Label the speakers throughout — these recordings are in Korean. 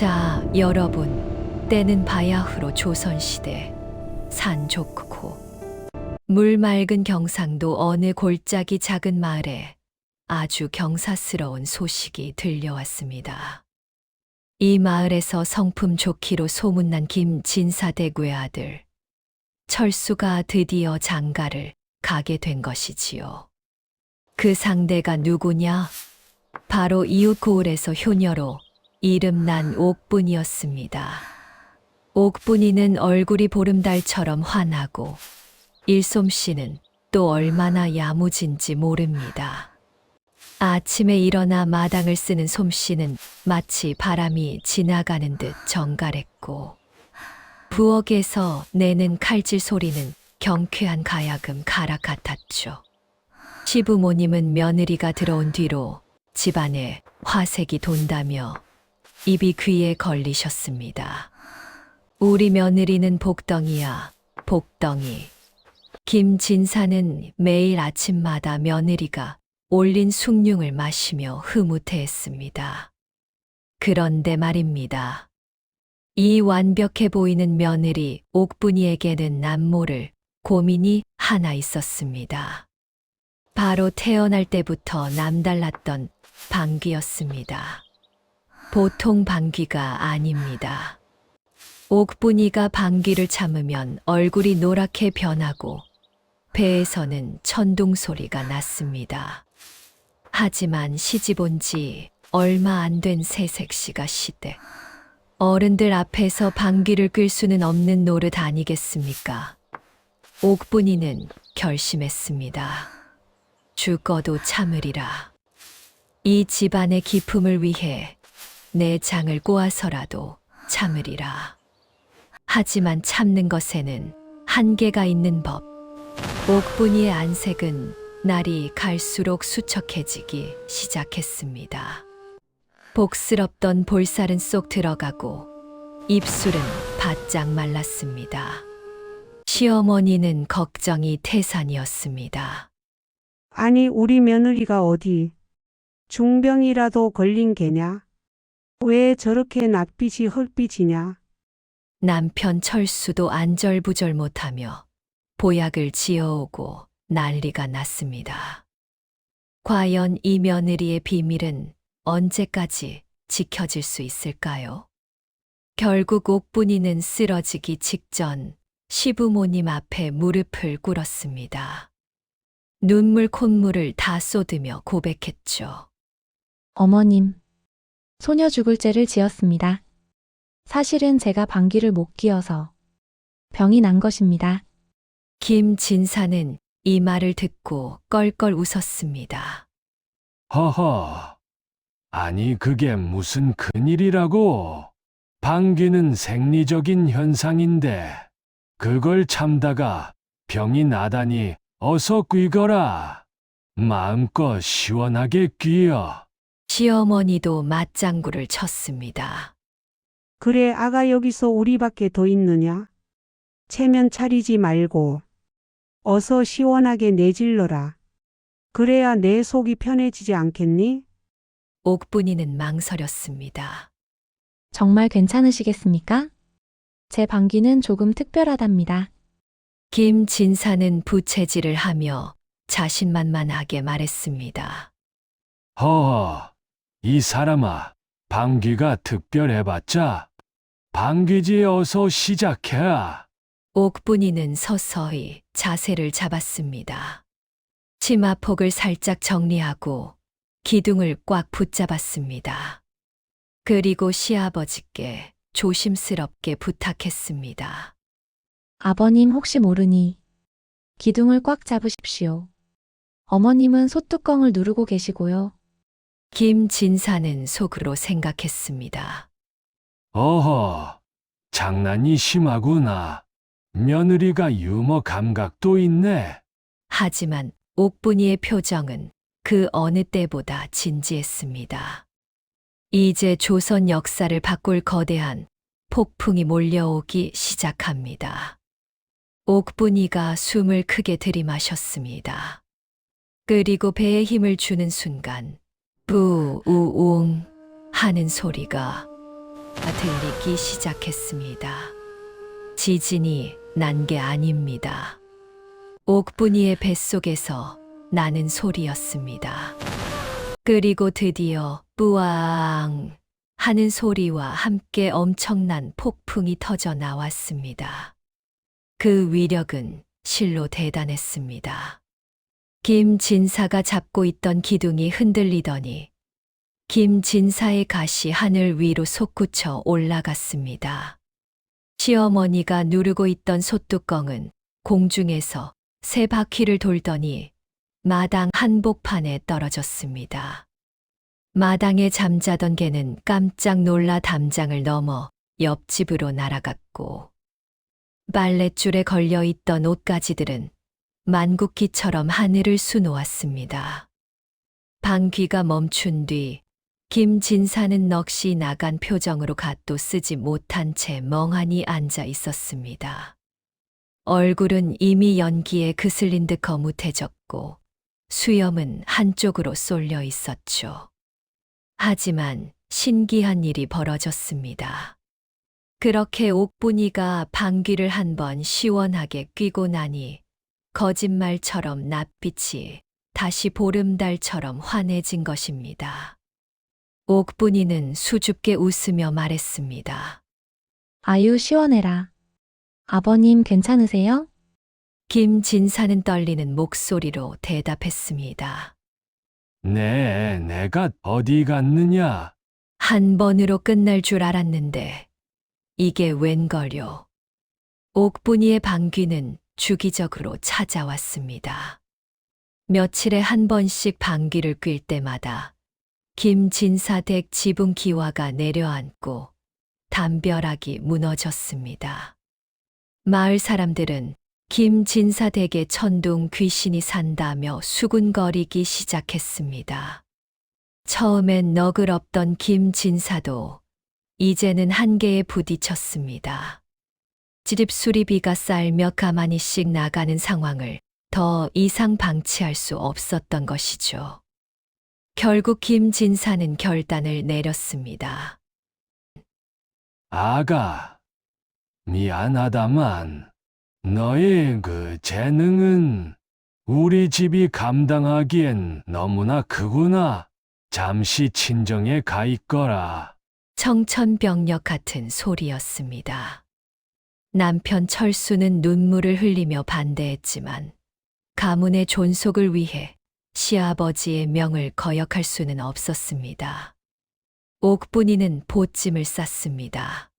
Speaker 1: 자, 여러분, 때는 바야흐로 조선시대. 산 좋고 물 맑은 경상도 어느 골짜기 작은 마을에 아주 경사스러운 소식이 들려왔습니다. 이 마을에서 성품 좋기로 소문난 김진사대구의 아들 철수가 드디어 장가를 가게 된 것이지요. 그 상대가 누구냐? 바로 이웃 고을에서 효녀로 이름난 옥분이었습니다. 옥분이는 얼굴이 보름달처럼 환하고 일솜씨는 또 얼마나 야무진지 모릅니다. 아침에 일어나 마당을 쓰는 솜씨는 마치 바람이 지나가는 듯 정갈했고 부엌에서 내는 칼질 소리는 경쾌한 가야금 가락 같았죠. 시부모님은 며느리가 들어온 뒤로 집안에 화색이 돈다며 입이 귀에 걸리셨습니다. 우리 며느리는 복덩이야, 복덩이. 김진사는 매일 아침마다 며느리가 올린 숭늉을 마시며 흐뭇해했습니다. 그런데 말입니다. 이 완벽해 보이는 며느리 옥분이에게는 남모를 고민이 하나 있었습니다. 바로 태어날 때부터 남달랐던 방귀였습니다. 보통 방귀가 아닙니다. 옥분이가 방귀를 참으면 얼굴이 노랗게 변하고 배에서는 천둥 소리가 났습니다. 하지만 시집 온 지 얼마 안 된 새색시가 시대. 어른들 앞에서 방귀를 낄 수는 없는 노릇 아니겠습니까? 옥분이는 결심했습니다. 죽어도 참으리라. 이 집안의 기품을 위해 내 장을 꼬아서라도 참으리라. 하지만 참는 것에는 한계가 있는 법. 옥분이의 안색은 날이 갈수록 수척해지기 시작했습니다. 복스럽던 볼살은 쏙 들어가고 입술은 바짝 말랐습니다. 시어머니는 걱정이 태산이었습니다.
Speaker 2: 아니, 우리 며느리가 어디 중병이라도 걸린 게냐? 왜 저렇게 낯빛이 헐빛이냐?
Speaker 1: 남편 철수도 안절부절 못하며 보약을 지어오고 난리가 났습니다. 과연 이 며느리의 비밀은 언제까지 지켜질 수 있을까요? 결국 옥분이는 쓰러지기 직전 시부모님 앞에 무릎을 꿇었습니다. 눈물 콧물을 다 쏟으며 고백했죠.
Speaker 3: 어머님, 소녀 죽을 죄를 지었습니다. 사실은 제가 방귀를 못 뀌어서 병이 난 것입니다.
Speaker 1: 김진사는 이 말을 듣고 껄껄 웃었습니다.
Speaker 4: 허허, 아니 그게 무슨 큰일이라고? 방귀는 생리적인 현상인데 그걸 참다가 병이 나다니 어서 뀌거라. 마음껏 시원하게 뀌어.
Speaker 1: 시어머니도 맞장구를 쳤습니다.
Speaker 2: 그래, 아가 여기서 우리밖에 더 있느냐? 체면 차리지 말고 어서 시원하게 내질러라. 그래야 내 속이 편해지지 않겠니?
Speaker 1: 옥분이는 망설였습니다.
Speaker 3: 정말 괜찮으시겠습니까? 제 방귀는 조금 특별하답니다.
Speaker 1: 김진사는 부채질을 하며 자신만만하게 말했습니다.
Speaker 4: 허허, 이 사람아, 방귀가 특별해봤자 방귀지 어서 시작해라.
Speaker 1: 옥분이는 서서히 자세를 잡았습니다. 치마폭을 살짝 정리하고 기둥을 꽉 붙잡았습니다. 그리고 시아버지께 조심스럽게 부탁했습니다.
Speaker 3: 아버님 혹시 모르니 기둥을 꽉 잡으십시오. 어머님은 소뚜껑을 누르고 계시고요.
Speaker 1: 김진사는 속으로 생각했습니다.
Speaker 4: 어허, 장난이 심하구나. 며느리가 유머 감각도 있네.
Speaker 1: 하지만 옥분이의 표정은 그 어느 때보다 진지했습니다. 이제 조선 역사를 바꿀 거대한 폭풍이 몰려오기 시작합니다. 옥분이가 숨을 크게 들이마셨습니다. 그리고 배에 힘을 주는 순간 뿌우웅 하는 소리가 들리기 시작했습니다. 지진이 난 게 아닙니다. 옥분이의 뱃속에서 나는 소리였습니다. 그리고 드디어 뿌앙 하는 소리와 함께 엄청난 폭풍이 터져 나왔습니다. 그 위력은 실로 대단했습니다. 김진사가 잡고 있던 기둥이 흔들리더니 김진사의 가시 하늘 위로 솟구쳐 올라갔습니다. 시어머니가 누르고 있던 솥뚜껑은 공중에서 3바퀴를 돌더니 마당 한복판에 떨어졌습니다. 마당에 잠자던 개는 깜짝 놀라 담장을 넘어 옆집으로 날아갔고 빨랫줄에 걸려 있던 옷가지들은 만국기처럼 하늘을 수놓았습니다. 방귀가 멈춘 뒤 김진사는 넋이 나간 표정으로 갓도 쓰지 못한 채 멍하니 앉아 있었습니다. 얼굴은 이미 연기에 그슬린 듯 거뭇해졌고 수염은 한쪽으로 쏠려 있었죠. 하지만 신기한 일이 벌어졌습니다. 그렇게 옥분이가 방귀를 한번 시원하게 뀌고 나니 거짓말처럼 낯빛이 다시 보름달처럼 환해진 것입니다. 옥분이는 수줍게 웃으며 말했습니다.
Speaker 3: 아유, 시원해라. 아버님 괜찮으세요?
Speaker 1: 김진사는 떨리는 목소리로 대답했습니다.
Speaker 4: 네, 내가 어디 갔느냐?
Speaker 1: 한 번으로 끝날 줄 알았는데 이게 웬걸요. 옥분이의 방귀는 주기적으로 찾아왔습니다. 며칠에 한 번씩 방귀를 낄 때마다 김진사 댁 지붕 기와가 내려앉고 담벼락이 무너졌습니다. 마을 사람들은 김진사 댁에 천둥 귀신이 산다며 수군거리기 시작했습니다. 처음엔 너그럽던 김진사도 이제는 한계에 부딪혔습니다. 지립 수리비가 쌓이며 가만히씩 나가는 상황을 더 이상 방치할 수 없었던 것이죠. 결국 김진사는 결단을 내렸습니다.
Speaker 4: 아가, 미안하다만 너의 그 재능은 우리 집이 감당하기엔 너무나 크구나. 잠시 친정에 가 있거라.
Speaker 1: 청천벽력 같은 소리였습니다. 남편 철수는 눈물을 흘리며 반대했지만 가문의 존속을 위해 시아버지의 명을 거역할 수는 없었습니다. 옥분이는 보찜을 쌌습니다.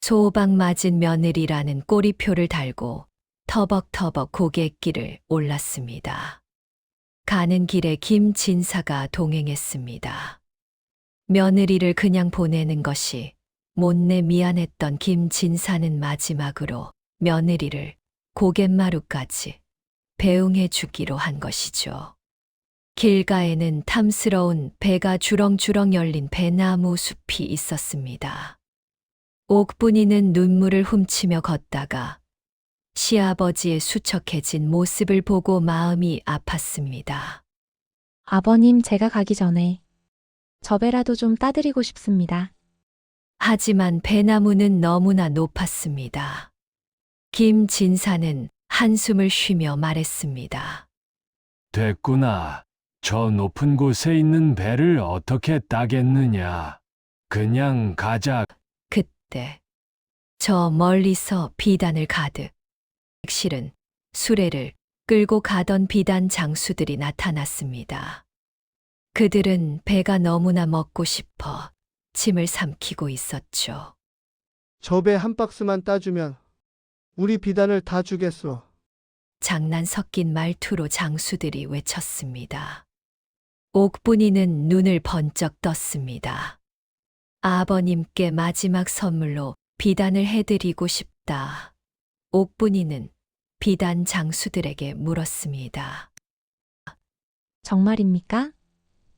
Speaker 1: 소박 맞은 며느리라는 꼬리표를 달고 터벅터벅 고갯길을 올랐습니다. 가는 길에 김진사가 동행했습니다. 며느리를 그냥 보내는 것이 못내 미안했던 김진사는 마지막으로 며느리를 고갯마루까지 배웅해 주기로 한 것이죠. 길가에는 탐스러운 배가 주렁주렁 열린 배나무 숲이 있었습니다. 옥분이는 눈물을 훔치며 걷다가 시아버지의 수척해진 모습을 보고 마음이 아팠습니다.
Speaker 3: 아버님, 제가 가기 전에 저 배라도 좀 따드리고 싶습니다.
Speaker 1: 하지만 배나무는 너무나 높았습니다. 김진사는 한숨을 쉬며 말했습니다.
Speaker 4: 됐구나. 저 높은 곳에 있는 배를 어떻게 따겠느냐. 그냥 가자.
Speaker 1: 그때 저 멀리서 비단을 가득 실은 수레를 끌고 가던 비단 장수들이 나타났습니다. 그들은 배가 너무나 먹고 싶어 침을 삼키고 있었죠.
Speaker 5: 저 배 한 박스만 따주면 우리 비단을 다 주겠소.
Speaker 1: 장난 섞인 말투로 장수들이 외쳤습니다. 옥분이는 눈을 번쩍 떴습니다. 아버님께 마지막 선물로 비단을 해드리고 싶다. 옥분이는 비단 장수들에게 물었습니다.
Speaker 3: 정말입니까?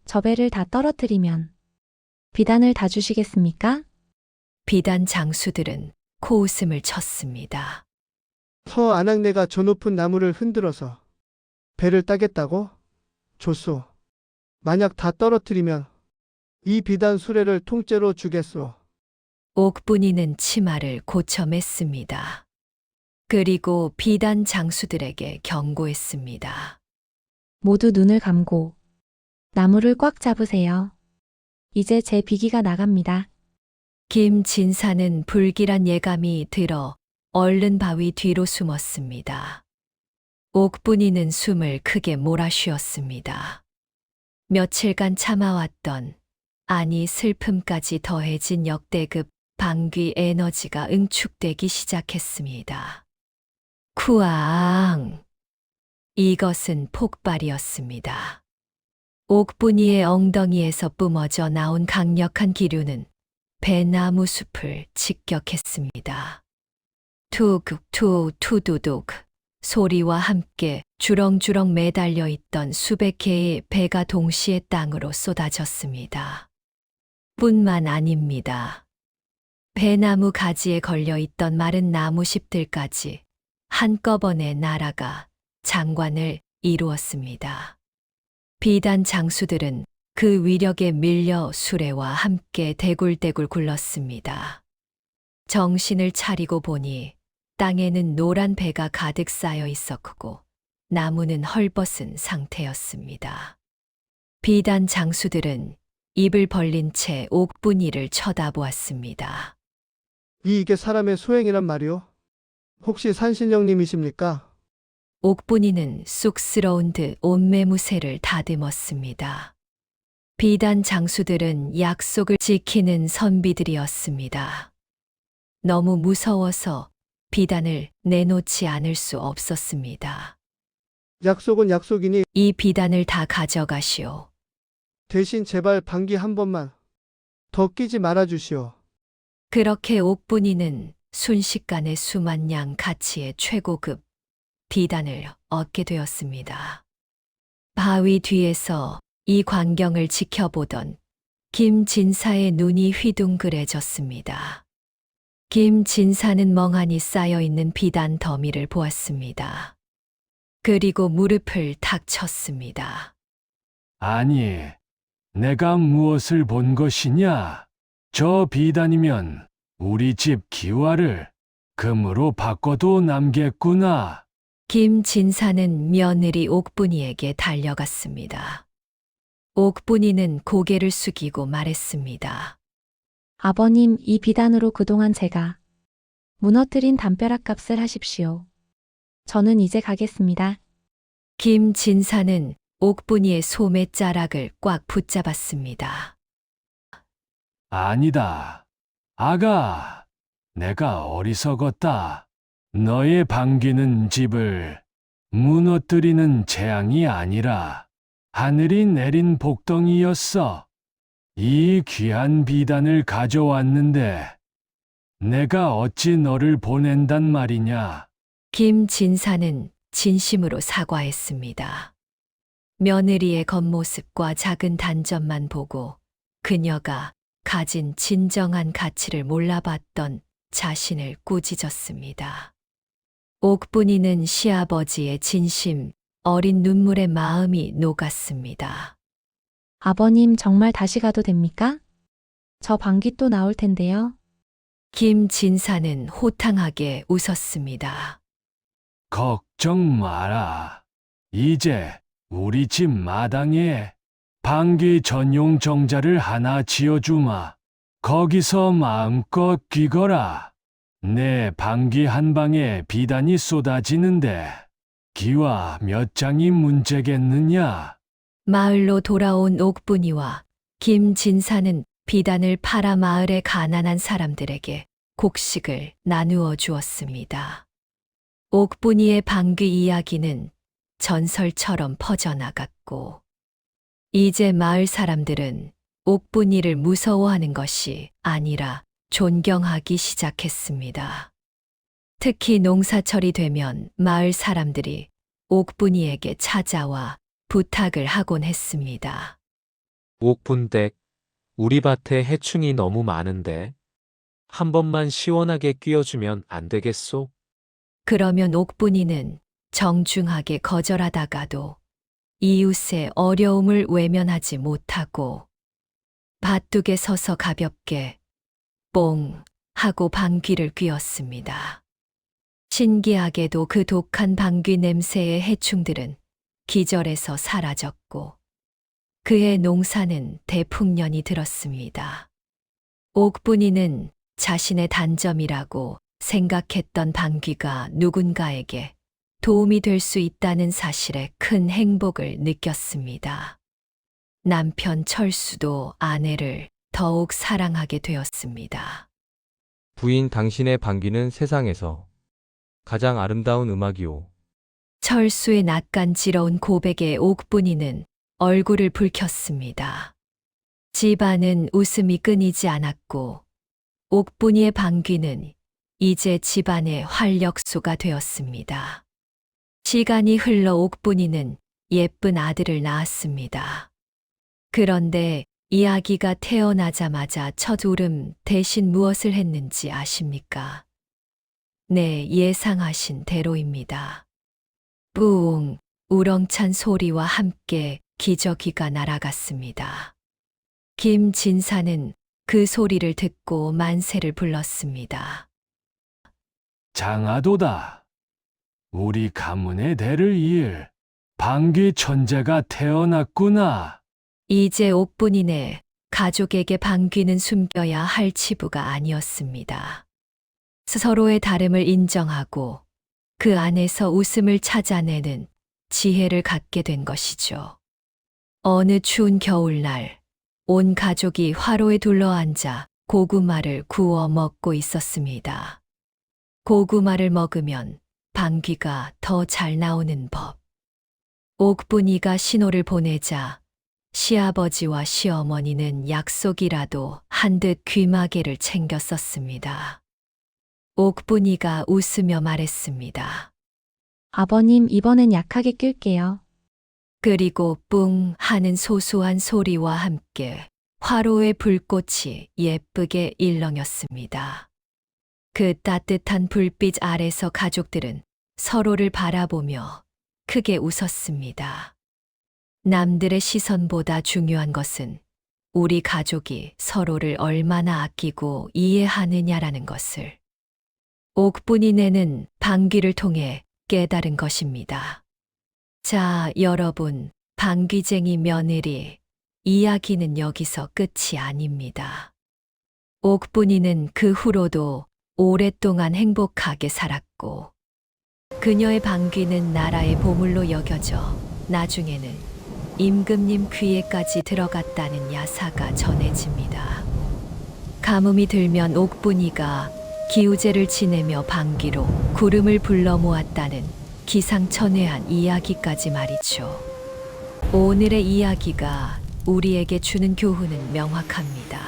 Speaker 3: 저 배를 다 떨어뜨리면 비단을 다 주시겠습니까?
Speaker 1: 비단 장수들은 코웃음을 쳤습니다.
Speaker 5: 서 안악내가 저 높은 나무를 흔들어서 배를 따겠다고? 좋소. 만약 다 떨어뜨리면 이 비단 수레를 통째로 주겠소.
Speaker 1: 옥분이는 치마를 고쳐 맸습니다. 그리고 비단 장수들에게 경고했습니다.
Speaker 3: 모두 눈을 감고 나무를 꽉 잡으세요. 이제 제 비기가 나갑니다.
Speaker 1: 김진사는 불길한 예감이 들어 얼른 바위 뒤로 숨었습니다. 옥분이는 숨을 크게 몰아쉬었습니다. 며칠간 참아왔던, 아니 슬픔까지 더해진 역대급 방귀 에너지가 응축되기 시작했습니다. 쿠앙! 이것은 폭발이었습니다. 옥분이의 엉덩이에서 뿜어져 나온 강력한 기류는 배나무 숲을 직격했습니다. 투두둑 소리와 함께 주렁주렁 매달려 있던 수백 개의 배가 동시에 땅으로 쏟아졌습니다. 뿐만 아닙니다. 배나무 가지에 걸려 있던 마른 나무십들까지 한꺼번에 날아가 장관을 이루었습니다. 비단 장수들은 그 위력에 밀려 수레와 함께 대굴대굴 굴렀습니다. 정신을 차리고 보니 땅에는 노란 배가 가득 쌓여 있었고 나무는 헐벗은 상태였습니다. 비단 장수들은 입을 벌린 채 옥분이를 쳐다보았습니다.
Speaker 5: 이게 사람의 소행이란 말이오? 혹시 산신령님이십니까?
Speaker 1: 옥분이는 쑥스러운 듯 옷매무새를 다듬었습니다. 비단 장수들은 약속을 지키는 선비들이었습니다. 너무 무서워서 비단을 내놓지 않을 수 없었습니다.
Speaker 5: 약속은 약속이니
Speaker 1: 이 비단을 다 가져가시오.
Speaker 5: 대신 제발 방귀 한 번만 더 끼지 말아주시오.
Speaker 1: 그렇게 옥분이는 순식간에 수만 양 가치의 최고급 비단을 얻게 되었습니다. 바위 뒤에서 이 광경을 지켜보던 김진사의 눈이 휘둥그레졌습니다. 김진사는 멍하니 쌓여있는 비단 더미를 보았습니다. 그리고 무릎을 탁 쳤습니다.
Speaker 4: 아니, 내가 무엇을 본 것이냐? 저 비단이면 우리 집 기와를 금으로 바꿔도 남겠구나.
Speaker 1: 김진사는 며느리 옥분이에게 달려갔습니다. 옥분이는 고개를 숙이고 말했습니다.
Speaker 3: 아버님, 이 비단으로 그동안 제가 무너뜨린 담벼락 값을 하십시오. 저는 이제 가겠습니다.
Speaker 1: 김진사는 옥분이의 소매자락을 꽉 붙잡았습니다.
Speaker 4: 아니다. 아가, 내가 어리석었다. 너의 방귀는 집을 무너뜨리는 재앙이 아니라 하늘이 내린 복덩이였어. 이 귀한 비단을 가져왔는데 내가 어찌 너를 보낸단 말이냐?
Speaker 1: 김진사는 진심으로 사과했습니다. 며느리의 겉모습과 작은 단점만 보고 그녀가 가진 진정한 가치를 몰라봤던 자신을 꾸짖었습니다. 옥분이는 시아버지의 진심, 어린 눈물의 마음이 녹았습니다.
Speaker 3: 아버님, 정말 다시 가도 됩니까? 저 방귀 또 나올 텐데요.
Speaker 1: 김진사는 호탕하게 웃었습니다.
Speaker 4: 걱정 마라. 이제 우리 집 마당에 방귀 전용 정자를 하나 지어주마. 거기서 마음껏 귀거라. 내 방귀 한 방에 비단이 쏟아지는데 기와 몇 장이 문제겠느냐?
Speaker 1: 마을로 돌아온 옥분이와 김진사는 비단을 팔아 마을의 가난한 사람들에게 곡식을 나누어 주었습니다. 옥분이의 방귀 이야기는 전설처럼 퍼져나갔고, 이제 마을 사람들은 옥분이를 무서워하는 것이 아니라 존경하기 시작했습니다. 특히 농사철이 되면 마을 사람들이 옥분이에게 찾아와 부탁을 하곤 했습니다.
Speaker 6: 옥분댁, 우리 밭에 해충이 너무 많은데 한 번만 시원하게 끼워주면 안 되겠소?
Speaker 1: 그러면 옥분이는 정중하게 거절하다가도 이웃의 어려움을 외면하지 못하고 밭둑에 서서 가볍게 뽕 하고 방귀를 뀌었습니다. 신기하게도 그 독한 방귀 냄새의 해충들은 기절해서 사라졌고 그의 농사는 대풍년이 들었습니다. 옥분이는 자신의 단점이라고 생각했던 방귀가 누군가에게 도움이 될 수 있다는 사실에 큰 행복을 느꼈습니다. 남편 철수도 아내를 더욱 사랑하게 되었습니다.
Speaker 7: 부인 당신의 방귀는 세상에서 가장 아름다운 음악이오.
Speaker 1: 철수의 낯간지러운 고백에 옥분이는 얼굴을 붉혔습니다. 집안은 웃음이 끊이지 않았고 옥분이의 방귀는 이제 집안의 활력소가 되었습니다. 시간이 흘러 옥분이는 예쁜 아들을 낳았습니다. 그런데 이 아기가 태어나자마자 첫 울음 대신 무엇을 했는지 아십니까? 네, 예상하신 대로입니다. 뿌웅, 우렁찬 소리와 함께 기저귀가 날아갔습니다. 김진사는 그 소리를 듣고 만세를 불렀습니다.
Speaker 4: 장하도다. 우리 가문의 대를 이을 방귀 천재가 태어났구나.
Speaker 1: 이제 옥분이네 가족에게 방귀는 숨겨야 할 치부가 아니었습니다. 서로의 다름을 인정하고 그 안에서 웃음을 찾아내는 지혜를 갖게 된 것이죠. 어느 추운 겨울날 온 가족이 화로에 둘러앉아 고구마를 구워 먹고 있었습니다. 고구마를 먹으면 방귀가 더 잘 나오는 법. 옥분이가 신호를 보내자 시아버지와 시어머니는 약속이라도 한 듯 귀마개를 챙겼었습니다. 옥분이가 웃으며 말했습니다.
Speaker 3: 아버님, 이번엔 약하게 낄게요.
Speaker 1: 그리고 뿡 하는 소소한 소리와 함께 화로의 불꽃이 예쁘게 일렁였습니다. 그 따뜻한 불빛 아래서 가족들은 서로를 바라보며 크게 웃었습니다. 남들의 시선보다 중요한 것은 우리 가족이 서로를 얼마나 아끼고 이해하느냐라는 것을 옥분이네는 방귀를 통해 깨달은 것입니다. 자, 여러분, 방귀쟁이 며느리 이야기는 여기서 끝이 아닙니다. 옥분이는 그 후로도 오랫동안 행복하게 살았고 그녀의 방귀는 나라의 보물로 여겨져 나중에는 임금님 귀에까지 들어갔다는 야사가 전해집니다. 가뭄이 들면 옥분이가 기우제를 지내며 방귀로 구름을 불러 모았다는 기상천외한 이야기까지 말이죠. 오늘의 이야기가 우리에게 주는 교훈은 명확합니다.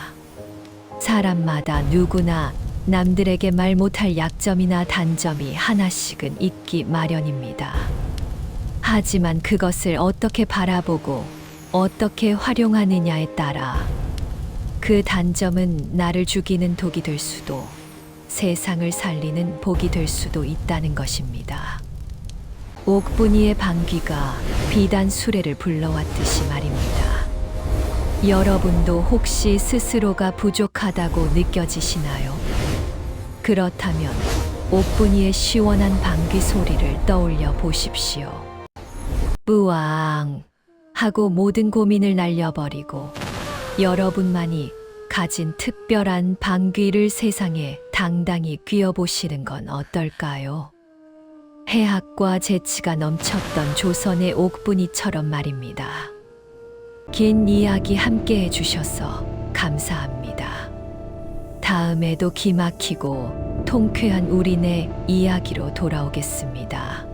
Speaker 1: 사람마다 누구나 남들에게 말 못할 약점이나 단점이 하나씩은 있기 마련입니다. 하지만 그것을 어떻게 바라보고 어떻게 활용하느냐에 따라 그 단점은 나를 죽이는 독이 될 수도 세상을 살리는 복이 될 수도 있다는 것입니다. 옥분이의 방귀가 비단 수레를 불러왔듯이 말입니다. 여러분도 혹시 스스로가 부족하다고 느껴지시나요? 그렇다면 옥분이의 시원한 방귀 소리를 떠올려 보십시오. 뿌앙 하고 모든 고민을 날려버리고 여러분만이 가진 특별한 방귀를 세상에 당당히 뀌어보시는 건 어떨까요? 해학과 재치가 넘쳤던 조선의 옥분이처럼 말입니다. 긴 이야기 함께 해주셔서 감사합니다. 다음에도 기막히고 통쾌한 우리네 이야기로 돌아오겠습니다.